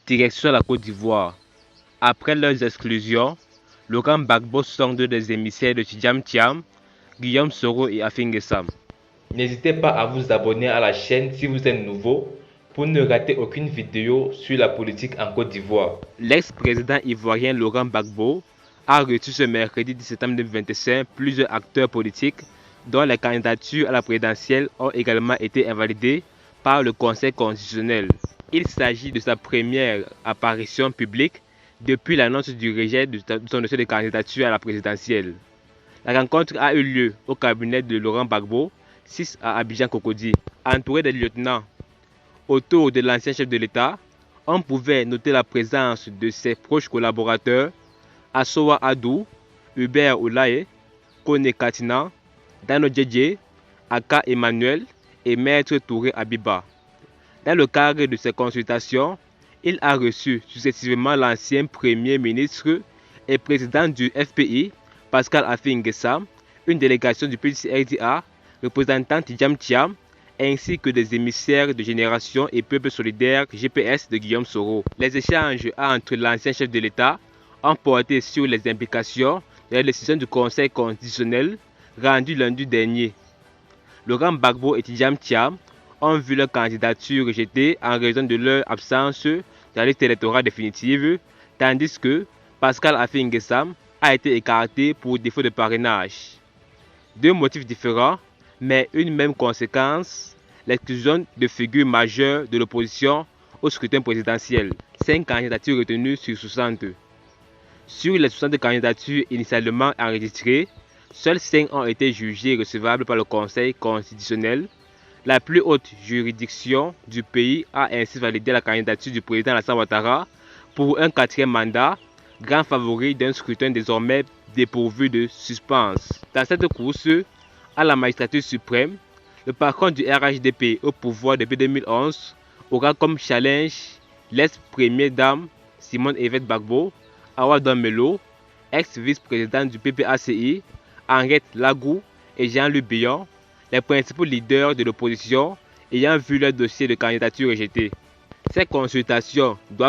Direction la Côte d'Ivoire. Après leurs exclusions, Laurent Gbagbo sonde des émissaires de Tidjam Thiam, Guillaume Soro et Afin N'Guessan. N'hésitez pas à vous abonner à la chaîne si vous êtes nouveau pour ne rater aucune vidéo sur la politique en Côte d'Ivoire. L'ex-président ivoirien Laurent Gbagbo a reçu ce mercredi 10 septembre 2025 plusieurs acteurs politiques dont les candidatures à la présidentielle ont également été invalidées par le Conseil constitutionnel. Il s'agit de sa première apparition publique depuis l'annonce du rejet de son dossier de candidature à la présidentielle. La rencontre a eu lieu au cabinet de Laurent Gbagbo, 6 à Abidjan-Cocody. Entouré des lieutenants autour de l'ancien chef de l'État, on pouvait noter la présence de ses proches collaborateurs Assoa Adou, Hubert Oulaye, Kone Katina, Dano Djedje, Aka Emmanuel et Maître Touré Abiba. Dans le cadre de ces consultations, il a reçu successivement l'ancien Premier ministre et président du FPI, Pascal Affi N'Guessan, une délégation du PCRDA représentant Tidjam Thiam, ainsi que des émissaires de Génération et Peuple Solidaire GPS de Guillaume Soro. Les échanges entre l'ancien chef de l'État ont porté sur les implications de la décision du Conseil constitutionnel rendue lundi dernier. Laurent Gbagbo et Tidjam Thiam ont vu leur candidature rejetée en raison de leur absence dans la liste électorale définitive, tandis que Pascal Affi N'Guessan a été écarté pour défaut de parrainage. Deux motifs différents, mais une même conséquence, l'exclusion de figures majeures de l'opposition au scrutin présidentiel. 5 candidatures retenues sur 60. Sur les 60 candidatures initialement enregistrées, seules 5 ont été jugées recevables par le Conseil constitutionnel. La plus haute juridiction du pays a ainsi validé la candidature du président Alassane Ouattara pour un 4e mandat, grand favori d'un scrutin désormais dépourvu de suspense. Dans cette course à la magistrature suprême, le patron du RHDP au pouvoir depuis 2011 aura comme challenge l'ex-première dame Simone Evette Gbagbo, Awa Don-Melo, ex-vice-président du PPACI, Henriette Lagou et Jean-Luc Billon, les principaux leaders de l'opposition ayant vu leur dossier de candidature rejeté. Ces consultations doivent